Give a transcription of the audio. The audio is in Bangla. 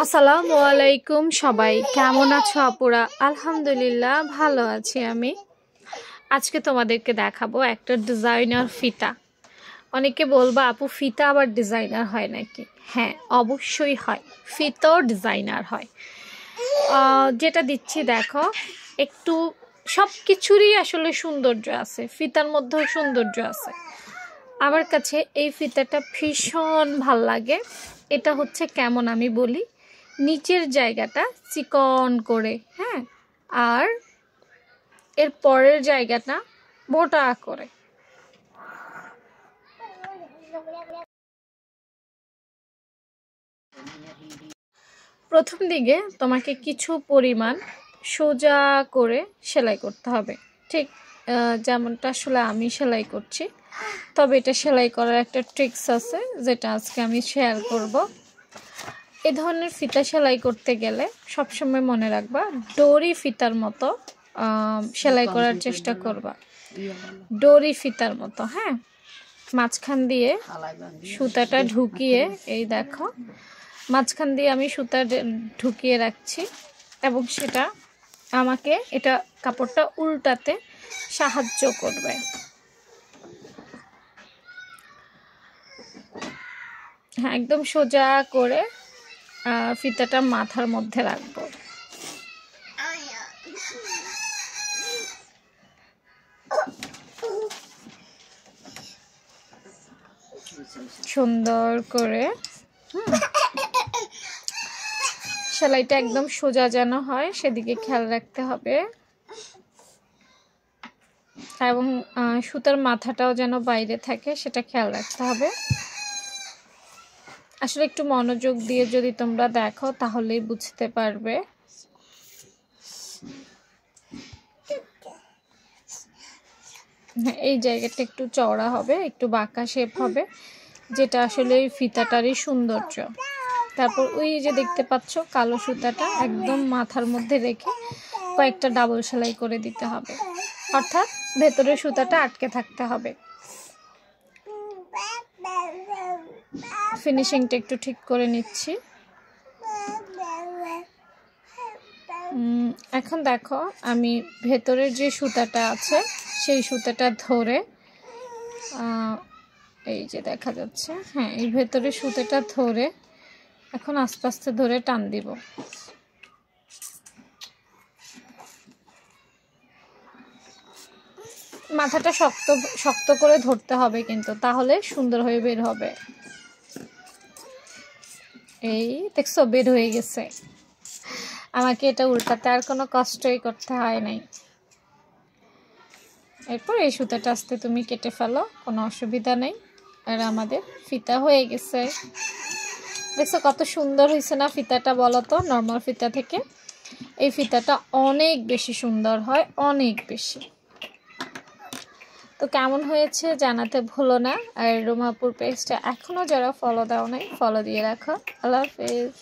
আসসালামু আলাইকুম সবাই, কেমন আছো আপুরা? আলহামদুলিল্লাহ ভালো আছি আমি। আজকে তোমাদেরকে দেখাবো একটা ডিজাইনার ফিতা। অনেকে বলবা আপু ফিতা আবার ডিজাইনার হয় নাকি? হ্যাঁ, অবশ্যই হয়, ফিতাও ডিজাইনার হয়। যেটা দিচ্ছি দেখো, একটু সব কিছুরই আসলে সৌন্দর্য আছে, ফিতার মধ্যেও সৌন্দর্য আছে। আমার কাছে এই ফিতাটা ভীষণ ভাল লাগে। এটা হচ্ছে কেমন আমি বলি, নিচের জায়গাটা চিকন করে, হ্যাঁ, আর এর পরের জায়গাটা মোটা করে। প্রথম দিকে তোমাকে কিছু পরিমাণ সোজা করে সেলাই করতে হবে, ঠিক যেমনটা আসলে আমি সেলাই করছি। তবে এটা সেলাই করার একটা ট্রিক্স আছে, যেটা আজকে আমি শেয়ার করব। এ ধরনের ফিতা সেলাই করতে গেলে সবসময় মনে রাখবা ডোরি ফিতার মতো সেলাই করার চেষ্টা করবা, ডোরি ফিতার মতো। হ্যাঁ, মাঝখান দিয়ে সুতাটা ঢুকিয়ে, এই দেখো মাঝখান দিয়ে আমি সুতা ঢুকিয়ে রাখছি, এবং সেটা আমাকে এটা কাপড়টা উল্টাতে সাহায্য করবে। হ্যাঁ, একদম সোজা করে ফিতাটা মাথার মধ্যে রাখবো। সুন্দর করে সেলাইটা একদম সোজা যেন হয় সেদিকে খেয়াল রাখতে হবে, এবং সুতার মাথাটাও যেন বাইরে থাকে সেটা খেয়াল রাখতে হবে। আসলে একটু মনোযোগ দিয়ে যদি তোমরা দেখো তাহলেই বুঝতে পারবে। এই জায়গাটা একটু চওড়া হবে, একটু বাঁকা শেপ হবে, যেটা আসলে এই ফিতাটারই সৌন্দর্য। তারপর ওই যে দেখতে পাচ্ছ কালো সুতাটা একদম মাথার মধ্যে রেখে কয়েকটা ডাবল সেলাই করে দিতে হবে, অর্থাৎ ভেতরের সুতাটা আটকে থাকতে হবে। ফিনিশিংটা একটু ঠিক করে নিচ্ছি। এখন দেখো আমি ভেতরের যে সুতাটা আছে সেই সুতাটা ধরে, এই যে দেখা যাচ্ছে, হ্যাঁ, এই ভেতরের সুতাটা ধরে এখন আস্তে আস্তে ধরে টান দিব। মাথাটা শক্ত শক্ত করে ধরতে হবে কিন্তু, তাহলে সুন্দর হয়ে বের হবে। এই দেখছো বের হয়ে গেছে। আমাকে এটা উল্টাতে আর কোনো কষ্টই করতে হয় নাই। এরপর এই সুতাটা আস্তে তুমি কেটে ফেলো, কোনো অসুবিধা নেই। আর আমাদের ফিতা হয়ে গেছে। দেখছো কত সুন্দর হয়েছে না ফিতাটা? বলো তো, নর্মাল ফিতা থেকে এই ফিতাটা অনেক বেশি সুন্দর হয়, অনেক বেশি। তো কেমন হয়েছে জানাতে ভুলো না। আর রুমাপুর পেজটা এখনও যারা ফলো দাও নাই, ফলো দিয়ে রাখো। আল্লাহ হাফেজ।